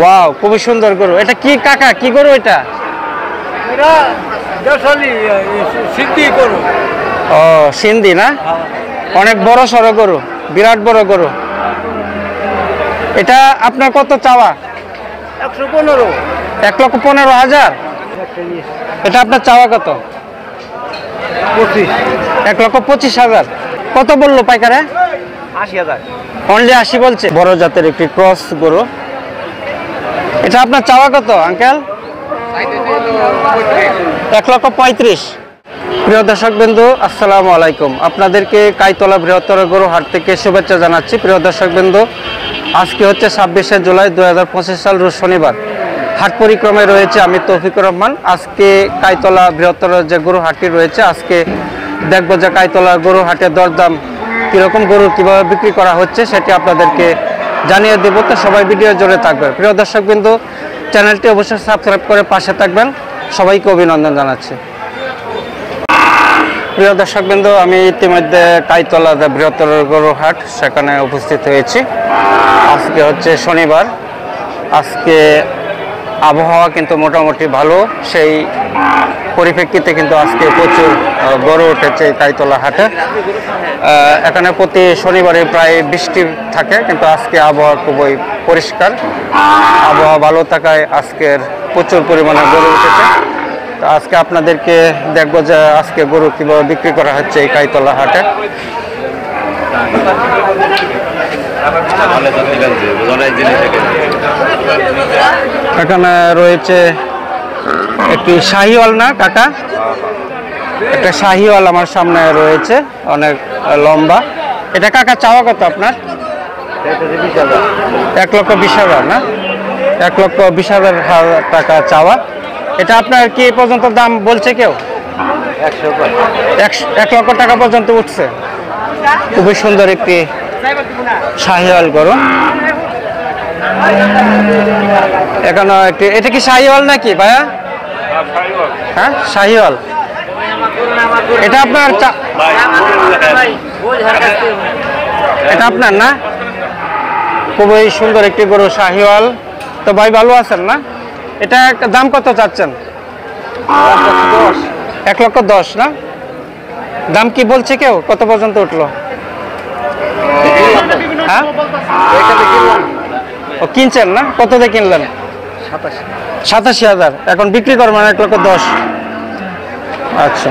Wow, খুবই সুন্দর গরু। এটা কি কাকা, কি গরু এটা? সিদ্ধি গরু। ও, সিন্ধি না? অনেক বড় সড়ো গরু, বিরাট বড় গরু। এটা আপনার কত চাওয়া? 115। 1,15,000। এটা আপনার চাওয়া কত? 25। 1,25,000। কত বললো পাইকারে? 80,000। অনলি 80 বলছে। বড় জাতের একটি ক্রস গরু। এটা আপনার চাওয়া কত আঙ্কেল? 1,35,000। প্রিয় দর্শক বিন্দু, আসসালামু আলাইকুম। আপনাদেরকে কাইতলা বৃহত্তর গরু হাট থেকে শুভেচ্ছা জানাচ্ছি। প্রিয় দর্শক বিন্দু, আজকে হচ্ছে 26শে জুলাই 2025 সাল, রোজ শনিবার। হাট পরিক্রমায় রয়েছে আমি তৌফিকুর রহমান। আজকে কাইতলা বৃহত্তর যে গরু হাটটি রয়েছে, আজকে দেখবো যে কাইতলা গরু হাটের দরদাম কীরকম, গরু কীভাবে বিক্রি করা হচ্ছে সেটি আপনাদেরকে জানিয়ে দেবো। তো সবাই ভিডিও জুড়ে থাকবে। প্রিয় দর্শক বিন্দু, চ্যানেলটি অবশ্যই সাবস্ক্রাইব করে পাশে থাকবেন। সবাইকে অভিনন্দন জানাচ্ছি। প্রিয় দর্শক বিন্দু, আমি ইতিমধ্যে কাইতলা বৃহত্তর গরু হাট সেখানে উপস্থিত হয়েছি। আজকে হচ্ছে শনিবার। আজকে আবহাওয়া কিন্তু মোটামুটি ভালো, সেই পরিপ্রেক্ষিতে কিন্তু আজকে প্রচুর গরু উঠেছে এই কাইতলা হাটে। এখানে প্রতি শনিবারে প্রায় বৃষ্টি থাকে, কিন্তু আজকে আবহাওয়া খুবই পরিষ্কার। আবহাওয়া ভালো থাকায় আজকের প্রচুর পরিমাণে গরু উঠেছে। তো আজকে আপনাদেরকে দেখবো যে আজকে গরু কীভাবে বিক্রি করা হচ্ছে এই কাইতলা হাটে। এখানে রয়েছে একটি শাহিওয়াল, না কাকা? একটা শাহিওয়াল আমার সামনে রয়েছে, অনেক লম্বা। এটা কাকা চাওয়া কত আপনার? 1,20,000 না? 1,20,000 টাকা চাওয়া। এটা আপনার কি পর্যন্ত দাম বলছে কেউ? 1 লক্ষ টাকা পর্যন্ত উঠছে। খুবই সুন্দর একটি শাহিওয়াল গরু। এখানে একটি, এটা কি শাহিওয়াল নাকি ভাইয়া? হ্যাঁ, শাহিওয়াল। এটা আপনার, এটা আপনার না? খুবই সুন্দর একটি গরু, শাহিওয়াল। তো ভাই ভালো আছেন না? এটা দাম কত চাচ্ছেন? 1,10,000 না? দাম কি বলছে কেউ? কত পর্যন্ত উঠলো? হ্যাঁ, ও কিনছেন না? কত দিয়ে কিনলেন? 87,000। এখন বিক্রি করবেন 1,10,000। আচ্ছা,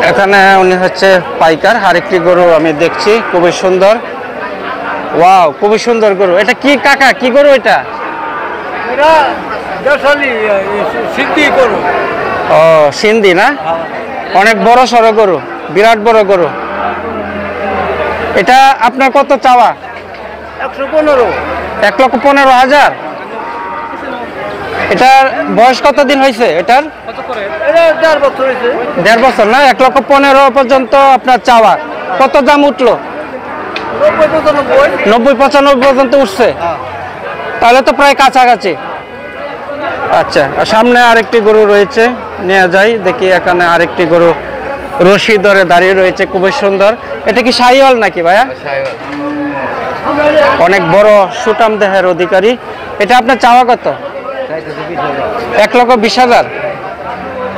এখানে উনি হচ্ছে পাইকার। আরেকটি গরু আমি দেখছি, খুবই সুন্দর। ওয়াও, খুবই সুন্দর গরু। এটা কি কাকা, কি গরু এটা? সিদ্ধি গরু। ও, সিন্ধি না? অনেক বড় সড়ো গরু, বিরাট বড় গরু। এটা আপনার কত চাওয়া? 115। 1,15,000। এটার বয়স কতদিন হয়েছে এটার? 1.5 বছর হয়েছে। 1.5 বছর না? 1,15,000 পর্যন্ত আপনার চাওয়া। কত দাম উঠলো? 90-95 পর্যন্ত উঠছে। তাহলে তো প্রায় কাছাকাছি। আচ্ছা, সামনে আরেকটি গরু রয়েছে, নিয়ে যাই দেখি। এখানে আরেকটি গরু রশি ধরে দাঁড়িয়ে রয়েছে, খুবই সুন্দর। এটা কি শাহিওয়াল নাকি ভাইয়া? অনেক বড় সুটাম দেহের অধিকারী। এটা আপনার চাওয়া কত? 1,20,000।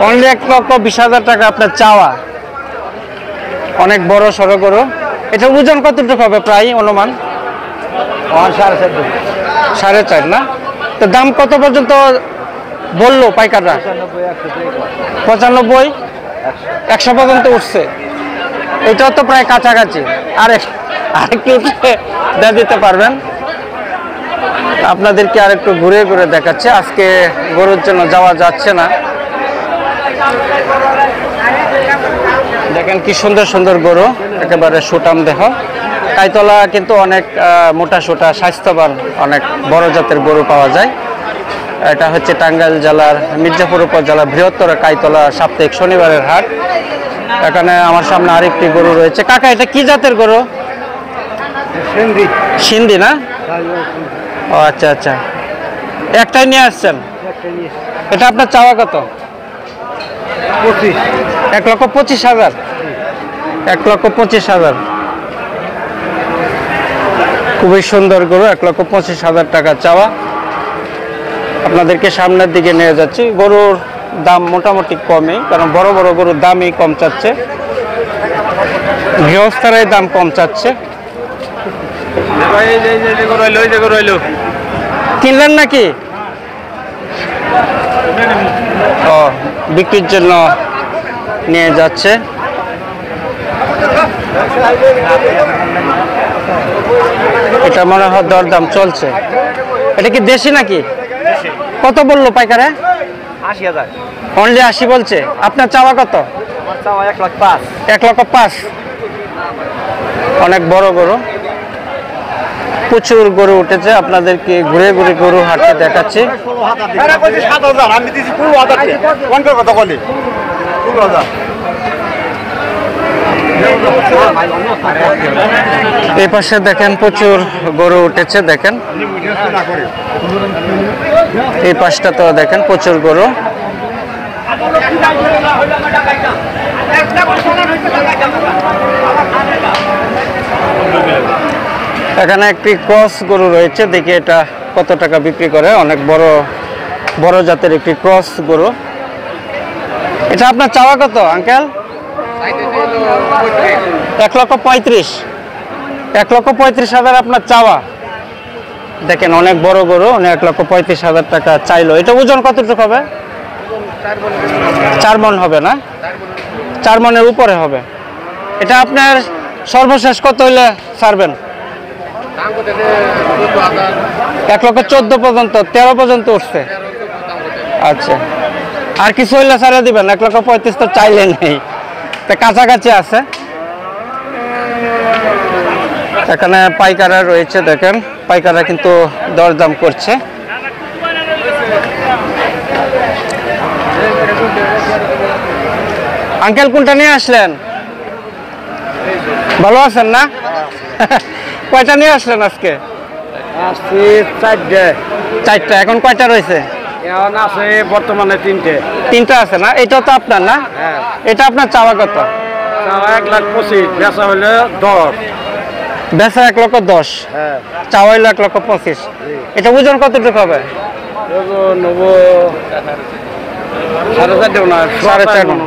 অনলি 1,20,000 টাকা আপনার চাওয়া। অনেক বড় সড়ো গরু। এটা ওজন কতটুকু হবে প্রায় অনুমান? 4.5 না? তো দাম কত পর্যন্ত বললো পাইকাররা? 95, 100 পর্যন্ত উঠছে। এটাও তো প্রায় কাছাকাছি। আরেকটু উঠে দিয়ে দিতে পারবেন? আপনাদেরকে আরেকটু ঘুরে ঘুরে দেখাচ্ছে। আজকে গরুর জন্য যাওয়া যাচ্ছে না। দেখেন কি সুন্দর সুন্দর গরু, একেবারে সুটাম দেহ। কাইতলা কিন্তু অনেক মোটা সোটা স্বাস্থ্যবান অনেক বড় জাতের গরু পাওয়া যায়। এটা হচ্ছে টাঙ্গাইল জেলার মির্জাপুর উপজেলা বৃহত্তর কাইতলা সাপ্তাহিক শনিবারের হাট। এখানে আমার সামনে আরেকটি গরু রয়েছে। কাকা, এটা কি জাতের গরু? সিন্ধি না? ও আচ্ছা আচ্ছা, একটাই নিয়ে আসছেন। এটা আপনার চাওয়া কত? 1,25,000। 1,25,000। খুবই সুন্দর গরু, 1,25,000 টাকা চাওয়া। আপনাদেরকে সামনের দিকে নিয়ে যাচ্ছি। গরুর দাম মোটামুটি কমই, কারণ বড় বড় গরুর দামই কম চাচ্ছে, গৃহস্থরাই দাম কম চাচ্ছে। কিনলেন নাকি? ও, বিক্রির জন্য নিয়ে যাচ্ছে। এটা মনে হয় দরদাম চলছে। এটা কি দেশি নাকি? কত বললো পাইকারে? 80,000। অনলি 80 বলছে। আপনার চাওয়া কত? আমার চাওয়া 1,05,000। 1,05,000। অনেক বড় গরু, প্রচুর গরু উঠেছে। আপনাদেরকে ঘুরে ঘুরে গরু হাটে দেখাচ্ছি। এই পাশে দেখেন প্রচুর গরু উঠেছে, দেখেন এই পাশটা তো দেখেন প্রচুর গরু। এখানে একটি ক্রস গরু রয়েছে, দেখি এটা কত টাকা বিক্রি করে। অনেক বড় বড় জাতের একটি ক্রস গরু। এটা আপনার চাওয়া কত আঙ্কেল? 1,35,000। 1,35,000 আপনার চাওয়া। দেখেন অনেক বড় গরু, 1,35,000 টাকা চাইলো। এটা ওজন কতটুকু হবে? 4 মণ হবে না? 4 মণের উপরে হবে। এটা আপনার সর্বশেষ কত হইলে ছাড়বেন? 1,14,000 পর্যন্ত, 13 পর্যন্ত উঠছে। আচ্ছা, আর কিছু হইলে ছাড়ে দিবেন? 1,35,000 তো চাইলে নেই, তা কাছাকাছি আছে। এখানে পাইকাররা রয়েছে, দেখেন পাইকাররা কিন্তু দরদাম করছে। আঙ্কেল কোনটা নিয়ে আসলেন? ভালো আছেন না? কয়টা নিয়ে আসলেন আজকে? চারটা। এখন কয়টা রয়েছে? এখন আছে বর্তমানে 3টে। 3টা আছে না? এটা তো আপনার না? এটা আপনার চাওয়া কত? 1,25,000, বেচা হলে 10। বেচা 1,10,000, চাওয়া হইলো 1,25,000। এটা ওজন কতটুকু হবে? 4.5 মণ।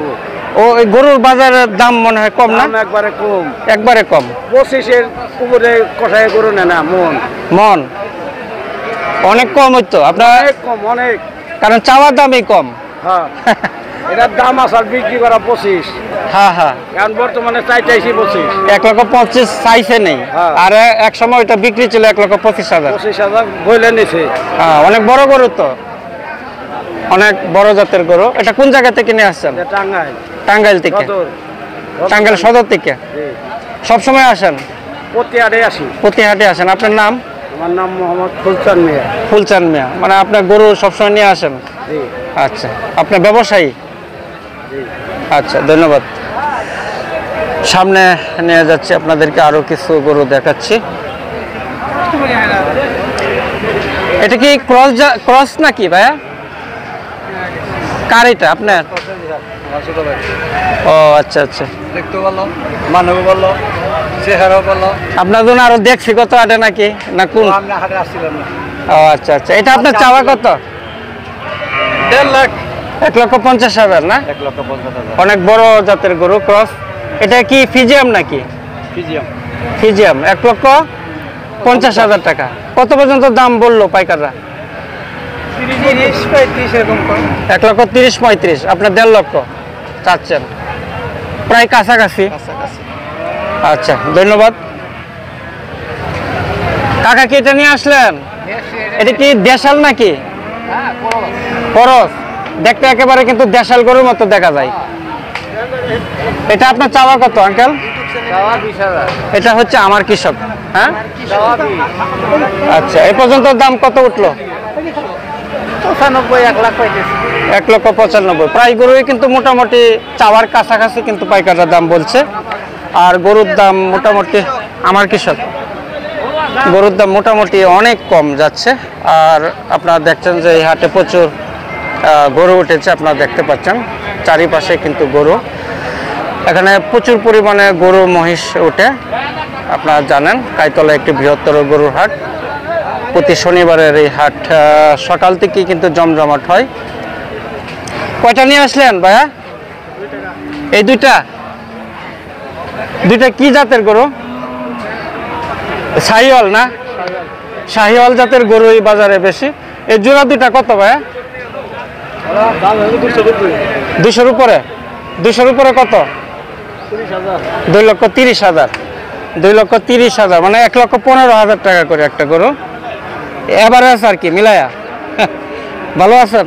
ও, এই গরুর বাজারের দাম মনে হয় কম না? একবারে কম, একবারে কম। 25-এর উপরে কষায় গরু নেয় না। মন অনেক কম হইতো আপনার, অনেক কম, অনেক, কারণ চাওয়ার দামই কম। হ্যাঁ, এটার দাম আছে আর বিক্রি করা 25। হ্যাঁ হ্যাঁ, এখন বর্তমানে চাইছি 25। 1,25,000 চাইছে নেই। আর এক সময় এটা বিক্রি ছিল 1,25,000। 25,000 বইলে নিছে। হ্যাঁ, অনেক বড় গরু তো, অনেক বড় জাতের গরু। এটা কোন জায়গা থেকে নিয়ে আসছেন? টাঙ্গাইল। টাঙ্গাইল থেকে? টাঙ্গাইল সদর থেকে? সবসময় আসেন? প্রতি হাটে আসি। প্রতি হাটে আসেন। আপনার নাম? আমার নাম মোহাম্মদ ফুলচান মিয়া। ফুলচান মিয়া, মানে আপনার গরু সবসময় নিয়ে আসেন? আচ্ছা, আপনার ব্যবসায়ী? আচ্ছা, ধন্যবাদ। সামনে নিয়ে যাচ্ছি, আপনাদেরকে আরো কিছু গরু দেখাচ্ছি। এটা কি ক্রস নাকি ভাইয়া? কার এটা আপনার? ও আচ্ছা আচ্ছা, দেখতে ভালো, মানব ভালো, চেহারা ভালো। আপনার জন্য আরো দেখছি কত হাটে নাকি না কোন? হাটে আসছিলাম না। ও আচ্ছা আচ্ছা, এটা আপনার চাওয়া কত? 1.5 লাখ। 1,50,000 না? 1,50,000। অনেক বড় জাতের গরু, ক্রস। এটা কি ফিজিয়াম নাকি? ফিজিয়াম। ফিজিয়াম। 1,50,000 টাকা। কত পর্যন্ত দাম বললো পাইকাররা? 30-35 এরকম। 1,30,000-1,35,000। আপনার 1.5 লক্ষ চাচ্ছেন, প্রায় কাছাকাছি। আচ্ছা, ধন্যবাদ। কাকা কি এটা নিয়ে আসলেন? এটা কি দেশাল নাকি? খরচ দেখতে একেবারে কিন্তু দেশাল গরুর মতো দেখা যায়। এটা আপনার চাওয়া কত আঙ্কেল? 20,000। এটা হচ্ছে আমার কৃষক। হ্যাঁ, আচ্ছা, এ পর্যন্ত দাম কত উঠলো? 95, 1 লাখ পাইতেছি। 1,95,000। প্রায় গরুই কিন্তু মোটামুটি চাওয়ার কাছাকাছি কিন্তু পাইকাররা দাম বলছে। আর গরুর দাম মোটামুটি, আমার কৃষক গরুর দাম মোটামুটি অনেক কম যাচ্ছে। আর আপনারা দেখছেন যে এই হাটে প্রচুর গরু উঠেছে, আপনারা দেখতে পাচ্ছেন চারিপাশে কিন্তু গরু। এখানে প্রচুর পরিমাণে গরু মহিষ ওঠে। আপনারা জানেন কাইতলা একটি বৃহত্তর গরুর হাট। প্রতি শনিবারের এই হাট সকাল থেকেই কিন্তু জমজমাট হয়। কয়টা নিয়ে আসলেন ভাইয়া? এই দুইটা কি জাতের গরু? শাহিওয়াল না? শাহিওয়াল জাতের গরু এই বাজারে বেশি। এই জোড়া দুইটা কত ভাইয়া? 200-র উপরে। 200-র উপরে কত? 2,30,000। 2,30,000 মানে 1,15,000 টাকা করে একটা গরু। এভারেজ আর কি মিলায়া। ভালো আছেন?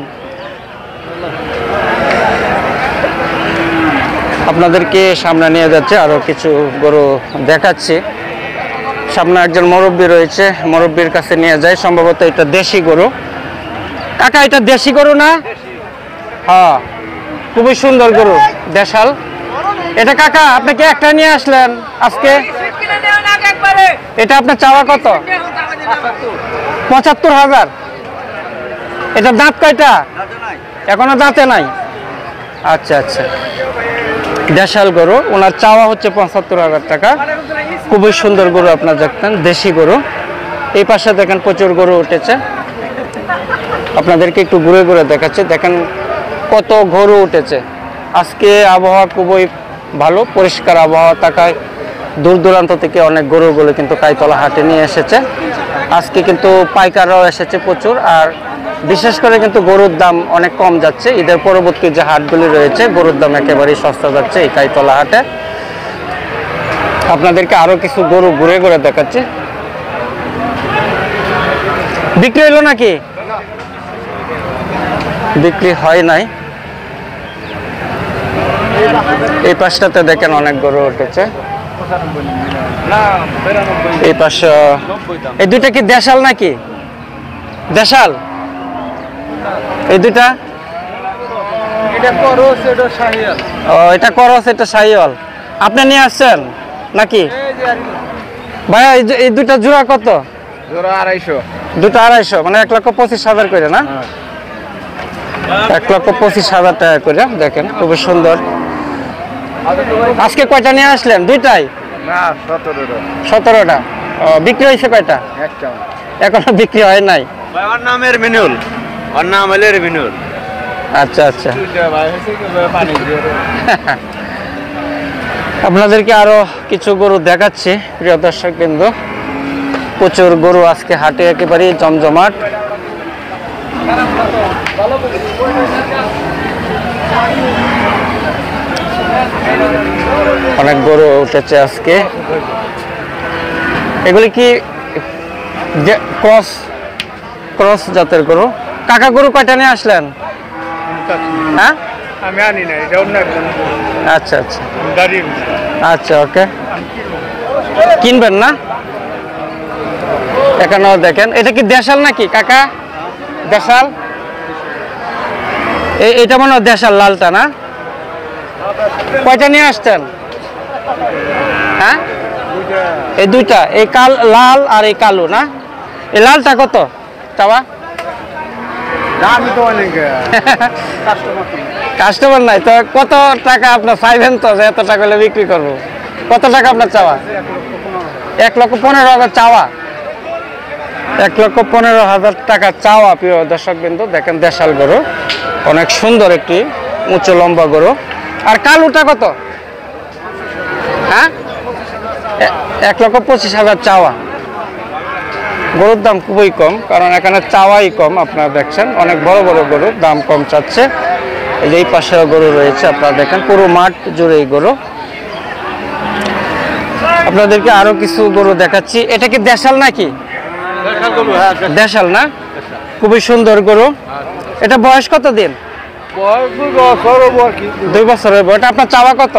আপনাদেরকে সামনে নিয়ে যাচ্ছে, আরো কিছু গরু দেখাচ্ছি। সামনে একজন মুরব্বী রয়েছে, মুরব্বীর কাছে নিয়ে যায়। সম্ভবত এটা দেশি গরু। কাকা এটা দেশি গরু না? হ্যাঁ, খুবই সুন্দর গরু, দেশাল। এটা কাকা আপনি কি একটা নিয়ে আসলেন আজকে? এটা আপনার চাওয়া কত? 75,000। এটা দাঁত কয়টা? এখনো দাঁতে নাই। আচ্ছা আচ্ছা, দেশাল গরু। ওনার চাওয়া হচ্ছে 75,000 টাকা। খুবই সুন্দর গরু, আপনার দেখতেন দেশি গরু। এই পাশে দেখেন প্রচুর গরু উঠেছে। আপনাদেরকে একটু ঘুরে ঘুরে দেখাচ্ছে। দেখেন কত গরু উঠেছে। আজকে আবহাওয়া খুবই ভালো, পরিষ্কার আবহাওয়া থাকায় দূর দূরান্ত থেকে অনেক গরুগুলো কিন্তু কাইতলা হাটে নিয়ে এসেছে। আজকে কিন্তু পাইকাররাও এসেছে প্রচুর। আর বিশেষ করে কিন্তু গরুর দাম অনেক কম যাচ্ছে। ঈদের পরবর্তী যে হাটগুলি রয়েছে গরুর দাম একেবারেই সস্তা যাচ্ছে এই কাইতলা হাটে। আপনাদেরকে আরো কিছু গরু ঘুরে ঘুরে দেখাচ্ছি। বিক্রি হলো নাকি? বিক্রি হয় নাই। এই পাশটাতে দেখেন অনেক গরু উঠেছে। এই পাশে এই দুইটা কি দেশাল নাকি? দেশাল এই দুইটা? ও, এটা করস, এটা শাহিওয়াল। আপনি নিয়ে আসছেন নাকি ভাইয়া? এই দুইটা জোড়া কত? জোড়া 250। দুটো 250, মানে 1,25,000 করে না? 1,25,000 টাকা করে। দেখেন খুবই সুন্দর। আজকে কয়টা নিয়ে আসলেন? দুইটাই না, 17টা। 17টা। বিক্রি হয়েছে কয়টা? একটা। এখনো বিক্রি হয় নাই। ভাই ওর নাম রেমিনুল। ওর নাম হলো রেমিনুল। আচ্ছা আচ্ছা, ভাই হচ্ছে কি পানি দিয়ে। আপনাদেরকে আরো কিছু গরু দেখাচ্ছি প্রিয় দর্শক বিন্দু। প্রচুর গরু আজকে হাটে, একেবারেই জমজমাট। অনেক গরু উঠেছে আজকে। এগুলি কি ক্রস জাতের গরু? কাকা গরু কয়টা নিয়ে আসলেন? হ্যাঁ, আমি আনি না, এটা অন্য একজন। আচ্ছা আচ্ছা গাড়ি। আচ্ছা, ওকে। কিনবেন না? এখানেও দেখেন। এটা কি দেশাল নাকি কাকা? দেশাল? এটা মনে হয় দেশাল, লালটা না? কয়টা নিয়ে আসছেন? হ্যাঁ, এই দুইটা, এই লাল আর এই কালো না? এই লালটা কত চাওয়া? আমি তো অনেক কাস্টমার নাই তো কত টাকা আপনার চাইবেন তো, যে এত টাকা হলে বিক্রি করবো? কত টাকা আপনার চাওয়া? 1,15,000 চাওয়া। 1,15,000 টাকা চাওয়া প্রিয় দর্শক বিন্দু। দেখেন দেশাল গরু, অনেক সুন্দর একটি উঁচু লম্বা গরু। আর কালোটা কত? হ্যাঁ, 1,25,000 চাওয়া। গরুর দাম খুবই কম, কারণ এখানে চাওয়াই কম। আপনারা দেখছেন অনেক বড় বড় গরু, দাম কম চাচ্ছে। এই পাশেও গরু রয়েছে, আপনারা দেখেন পুরো মাঠ জুড়ে এই গরু। আপনাদেরকে আরো কিছু গরু দেখাচ্ছি। এটা কি দেশাল নাকি? দেশাল না? খুবই সুন্দর গরু। এটা বয়স কত দিন? 2 বছরের বয়স। এটা আপনার চাওয়া কত?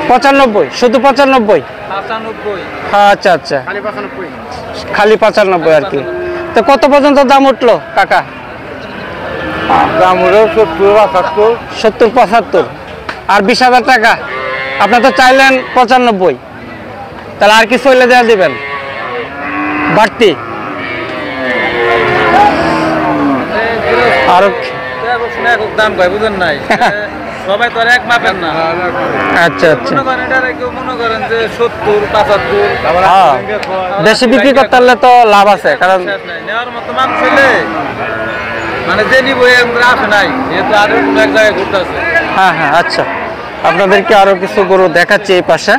95। শুধু 95? আচ্ছা আচ্ছা, খালি 95 আর কি। তো কত পর্যন্ত দাম উঠলো কাকা? দাম হলো 70-75। আর 20,000 টাকা আপনার তো চাইলেন 95, তাহলে আর কিছু হইলে দেওয়া দিবেন বাড়তি? আরো দাম কয় বুঝেন নাই। সবাই তো আর এক মাপেন না। আচ্ছা আচ্ছা। মনে করেন এটা কেউ মনে করেন যে 70 75 হ্যাঁ, বেশি বিক্রি করতে পারলে তো লাভ আছে, কারণ নেওয়ার মতো মানুষ হইলে মানে যে নিব আমরা আসে নাই, যেহেতু আরো এক জায়গায় ঘুরতে আছে। হ্যাঁ হ্যাঁ আচ্ছা, আপনাদেরকে আরো কিছু গরু দেখাচ্ছি এই পাশে।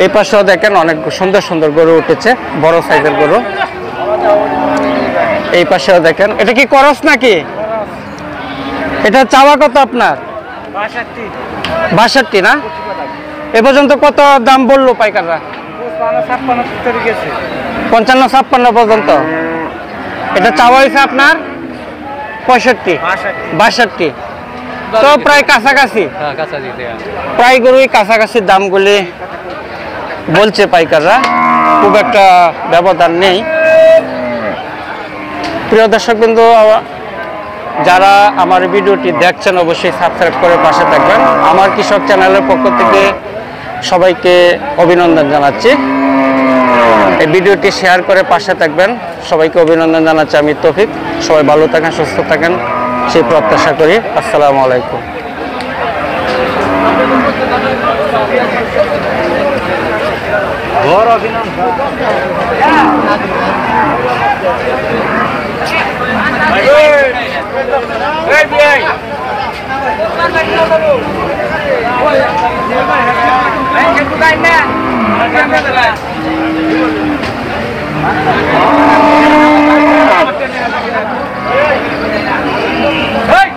এই পাশেও দেখেন অনেক সুন্দর সুন্দর গরু উঠেছে, বড় সাইজের গরু। এই পাশেও দেখেন, এটা কি করস নাকি? এটা চাওয়া কত আপনার? 62 না? এ পর্যন্ত কত দাম বললো পাইকাররা? 55-56 পর্যন্ত। এটা চাওয়া হয়েছে আপনার 65-62, তো প্রায় কাছাকাছি, প্রায় গরুই কাছাকাছি দামগুলি বলছে পাইকাররা, খুব একটা ব্যবধান নেই। প্রিয় দর্শক বিন্দু, যারা আমার ভিডিওটি দেখছেন অবশ্যই সাবস্ক্রাইব করে পাশে থাকবেন। আমার কৃষক চ্যানেলের পক্ষ থেকে সবাইকে অভিনন্দন জানাচ্ছি। এই ভিডিওটি শেয়ার করে পাশে থাকবেন। সবাইকে অভিনন্দন জানাচ্ছি আমি তৌফিক। সবাই ভালো থাকেন, সুস্থ থাকেন, সেই প্রত্যাশা করি। আসসালামু আলাইকুম। Hey!